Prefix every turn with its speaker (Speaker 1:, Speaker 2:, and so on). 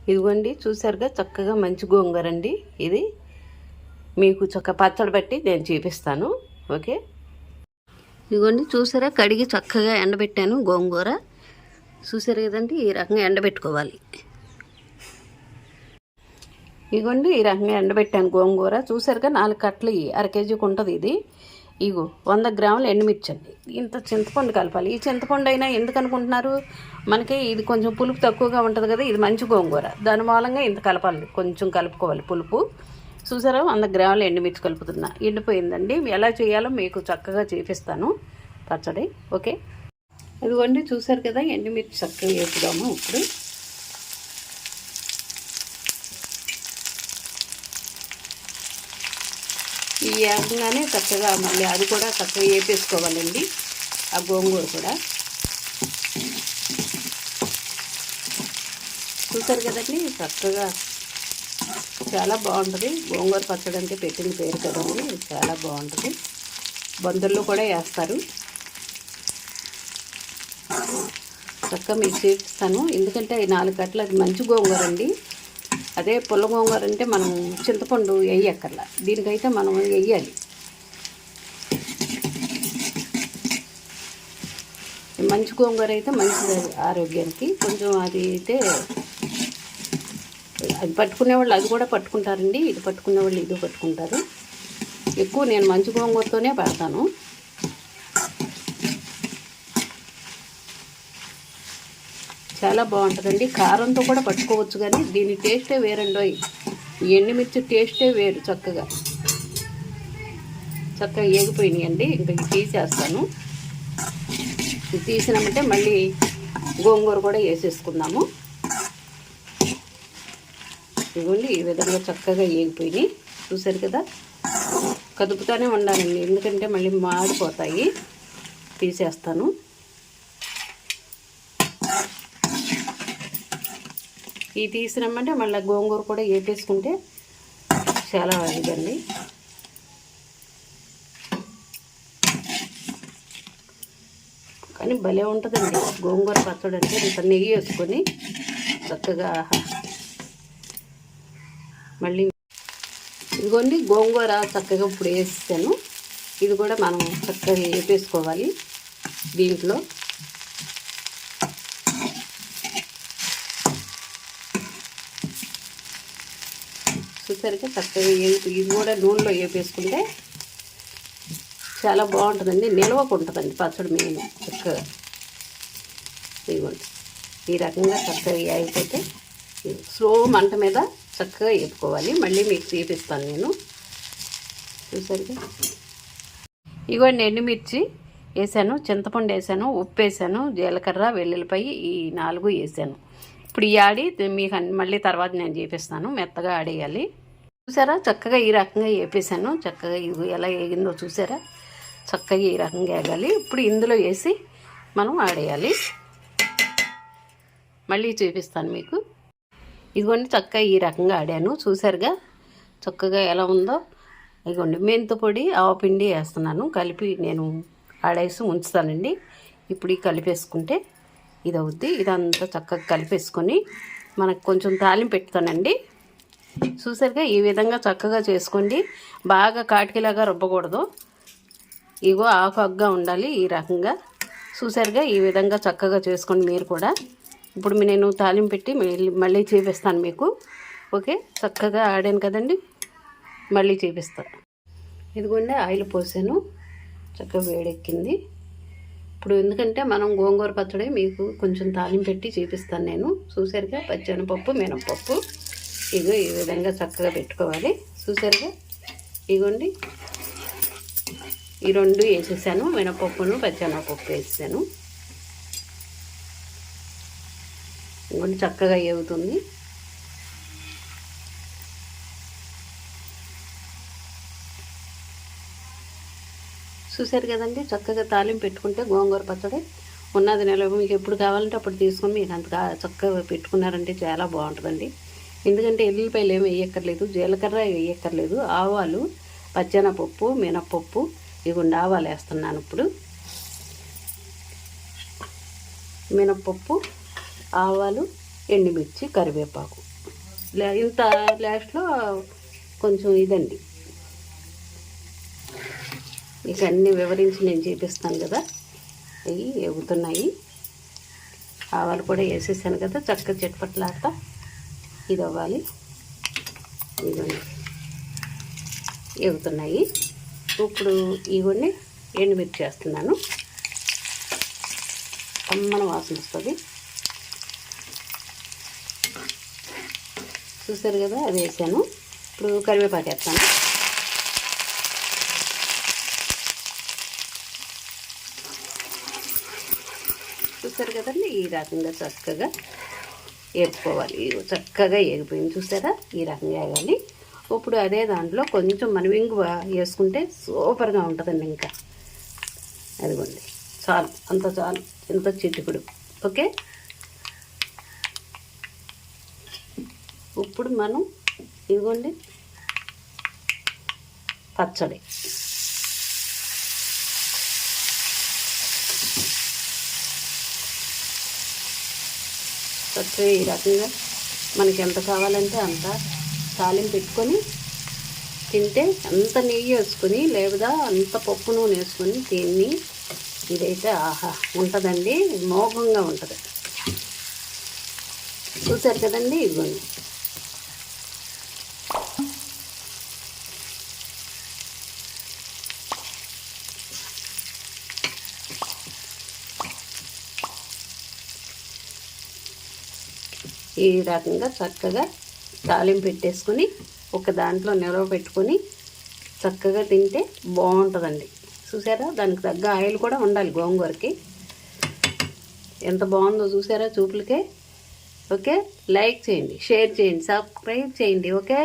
Speaker 1: ఇదిగోండి చూసారుగా చక్కగా మంచి గోంగూర అండి. ఇది మీకు పచ్చడి బట్టి నేను చూపిస్తాను. ఓకే, ఇదిగోండి చూసారా కడిగి చక్కగా ఎండబెట్టాను గోంగూర. చూసారు కదండి, ఈ రకంగా ఎండబెట్టుకోవాలి. ఇదిగోండి ఈ రకంగా ఎండబెట్టాను గోంగూర. చూసారుగా 4 కట్టలు అర కేజీకి ఉంటుంది ఇది. ఇగో 100 గ్రాములు ఎండుమిర్చి అండి. ఇంత చింతపండు కలపాలి. ఈ చింతపండు అయినా ఎందుకు అనుకుంటున్నారు, మనకి ఇది కొంచెం పులుపు తక్కువగా ఉంటుంది కదా, ఇది మంచి గోంగూర, దాని మూలంగా ఇంత కలపాలి, కొంచెం కలుపుకోవాలి పులుపు. చూసారా 100 గ్రాములు ఎండుమిర్చి కలుపుతున్నా. ఎండిపోయిందండి. ఎలా చేయాలో మీకు చక్కగా చూపిస్తాను పచ్చడి. ఓకే, ఇదిగోండి చూసారు కదా ఎండుమిర్చి చక్కగా వేపుదాము ఇప్పుడు. ఈ వేగంగానే చక్కగా మళ్ళీ అది కూడా చక్కగా వేపేసుకోవాలండి, ఆ గోంగూర కూడా. చూసారు కదండి చక్కగా చాలా బాగుంటుంది. గోంగూర పచ్చడి అంటే పెట్టిన పేరు కదండి, చాలా బాగుంటుంది. బందుల్లో కూడా వేస్తారు. చక్కగా మీకు చూపిస్తాను, ఎందుకంటే ఈ 4 కట్టలు అది మంచి గోంగూర అండి. అదే పుల్ల గోంగూర అంటే మనం చింతపండు వేయక్కర్లా, దీనికైతే మనం వేయాలి. మంచి గోంగూర అయితే మంచిది ఆరోగ్యానికి. కొంచెం అది అయితే అది పట్టుకునేవాళ్ళు అది కూడా పట్టుకుంటారండి, ఇది పట్టుకునేవాళ్ళు ఇది పట్టుకుంటారు. ఎక్కువ నేను మంచి గోంగూరతోనే పెడతాను. చాలా బాగుంటుందండి. కారంతో కూడా పట్టుకోవచ్చు, కానీ దీని టేస్టే వేరండోయ్. ఎండుమిర్చి టేస్టే వేరు. చక్కగా ఏగిపోయినాయండి. ఇంకా తీసేస్తాను. తీసినామంటే మళ్ళీ గోంగూర కూడా వేసేసుకుందాము. ఇదిగోండి ఈ విధంగా చక్కగా ఏగిపోయినాయి. చూసారు కదా, కదుపుతూనే ఉండాలండి, ఎందుకంటే మళ్ళీ మాడిపోతాయి. తీసేస్తాను. ఈ తీసినామంటే మళ్ళీ గోంగూర కూడా వేపేసుకుంటే చాలా ఇదండి. కానీ భలే ఉంటుందండి గోంగూర పచ్చడి అంటే. ఇంత నెయ్యి వేసుకొని చక్కగా మళ్ళీ ఇదిగోండి గోంగూర చక్కగా ఇప్పుడు వేసాను. ఇది కూడా మనం చక్కగా వేపేసుకోవాలి దీంట్లో. చూసరికి చక్కగా ఇది కూడా నూనెలో వేపేసుకుంటే చాలా బాగుంటుందండి, నిలవకుంటుందండి పచ్చడి మెయిన్. చక్కగా ఇదిగోండి ఈ రకంగా చక్కగా అయిపోతే స్లో మంట మీద చక్కగా వేపుకోవాలి. మళ్ళీ మీకు చూపిస్తాను నేను. చూసరికి ఇదిగోండి ఎండుమిర్చి వేసాను, చింతపండు వేసాను, ఉప్పు వేసాను, జీలకర్ర, వెల్లుల్లిపాయి ఈ 4 వేసాను. ఇప్పుడు ఈ ఆడి మీకు మళ్ళీ తర్వాత నేను చూపిస్తాను. మెత్తగా ఆడేయాలి. చూసారా చక్కగా ఈ రకంగా వేపేసాను. చక్కగా ఇది ఎలా వేగిందో చూసారా, చక్కగా ఈ రకంగా వేగాలి. ఇప్పుడు ఇందులో వేసి మనం ఆడేయాలి. మళ్ళీ చూపిస్తాను మీకు. ఇదిగోండి చక్కగా ఈ రకంగా ఆడాను. చూసారుగా చక్కగా ఎలా ఉందో. ఇదిగోండి మెంతు పొడి, ఆవపిండి వేస్తున్నాను, కలిపి నేను ఆడేసి ఉంచుతానండి. ఇప్పుడు ఈ కలిపేసుకుంటే ఇది అవుద్ది. ఇదంతా చక్కగా కలిపేసుకొని మనకు కొంచెం తాలింపు పెట్టుతానండి. చూసారుగా ఈ విధంగా చక్కగా చేసుకోండి. బాగా కాటికిలాగా రుబ్బకూడదు, ఇగో ఆకుగా ఉండాలి ఈ రకంగా. చూసారుగా ఈ విధంగా చక్కగా చేసుకోండి మీరు కూడా. ఇప్పుడు నేను తాలింపు పెట్టి మళ్ళీ చూపిస్తాను మీకు. ఓకే, చక్కగా ఆడాను కదండి, మళ్ళీ చూపిస్తాను. ఇదిగోండి ఆయిల్ పోసాను, చక్కగా వేడెక్కింది. ఇప్పుడు ఎందుకంటే మనం గోంగూర పచ్చడి మీకు కొంచెం తాలింపు పెట్టి చూపిస్తాను నేను. చూసారుగా పచ్చెనపప్పు, మినపప్పు ఇగో ఈ విధంగా చక్కగా పెట్టుకోవాలి. చూసారుగా ఇగోండి ఈ 2 వేసేసాను, మినపప్పును పచ్చెనపప్పు వేసాను. ఇంకొంచెం చక్కగా ఏగుతుంది. చూసారు కదండి, చక్కగా తాలింపు పెట్టుకుంటే గోంగూర పచ్చడి ఉన్నది నిలవ. మీకు ఎప్పుడు కావాలంటే అప్పుడు తీసుకొని మీకు అంత చక్కగా పెట్టుకున్నారంటే చాలా బాగుంటుందండి. ఎందుకంటే ఎల్లిపాయలు ఏమి వేయక్కర్లేదు, జీలకర్ర వేయక్కర్లేదు, ఆవాలు, పచ్చెనపప్పు, మినపప్పు ఇవ్వండి ఆవాలు వేస్తున్నాను. ఇప్పుడు మినపప్పు, ఆవాలు, ఎండుమిర్చి, కరివేపాకు ఇంత లాస్ట్లో కొంచెం ఇదండి, మీకు అన్నీ వివరించి నేను చూపిస్తాను కదా. అవి ఎగుతున్నాయి. ఆవాలు కూడా వేసేసాను కదా, చక్కగా చిట్పట్లాడతా ఇది అవ్వాలి. ఇదిగోండి ఎగుతున్నాయి. ఇప్పుడు ఇవన్నీ ఎండుమిర్చి వేస్తున్నాను. కమ్మన వాసన వస్తుంది. చూసారు కదా, అది వేసాను. ఇప్పుడు కరివేపాకు వేస్తాను. చూసారు కదండి, ఈ రకంగా చక్కగా వేపుకోవాలి. చక్కగా వేగిపోయింది చూసారా, ఈ రకంగా వేయాలి. ఇప్పుడు అదే దాంట్లో కొంచెం మనం ఇంగువ వేసుకుంటే సూపర్గా ఉంటుందండి. ఇంకా అదిగోండి, చాలు, అంత చాలు, ఇంత చిటికుడు. ఓకే, ఇప్పుడు మనం ఇదిగోండి పచ్చడి. పచ్చడి ఈ రకంగా మనకి ఎంత కావాలంటే అంత తాలింపు పెట్టుకొని తింటే, అంత నెయ్యి వేసుకొని లేదా అంత పప్పు నూనె వేసుకొని తిని, ఇదైతే ఆహా ఉంటుందండి, మోహంగా ఉంటుంది. చూసారు కదండి, ఇదిగోండి. ఈ రకంగా చక్కగా తాలింపు పెట్టేసుకొని ఒక దాంట్లో నిలవ పెట్టుకొని చక్కగా తింటే బాగుంటుందండి. చూసారా, దానికి తగ్గ ఆయిల్ కూడా ఉండాలి గోంగూరకి. ఎంత బాగుందో చూసారా చూపులకే. ఓకే, లైక్ చేయండి, షేర్ చేయండి, సబ్స్క్రైబ్ చేయండి. ఓకే.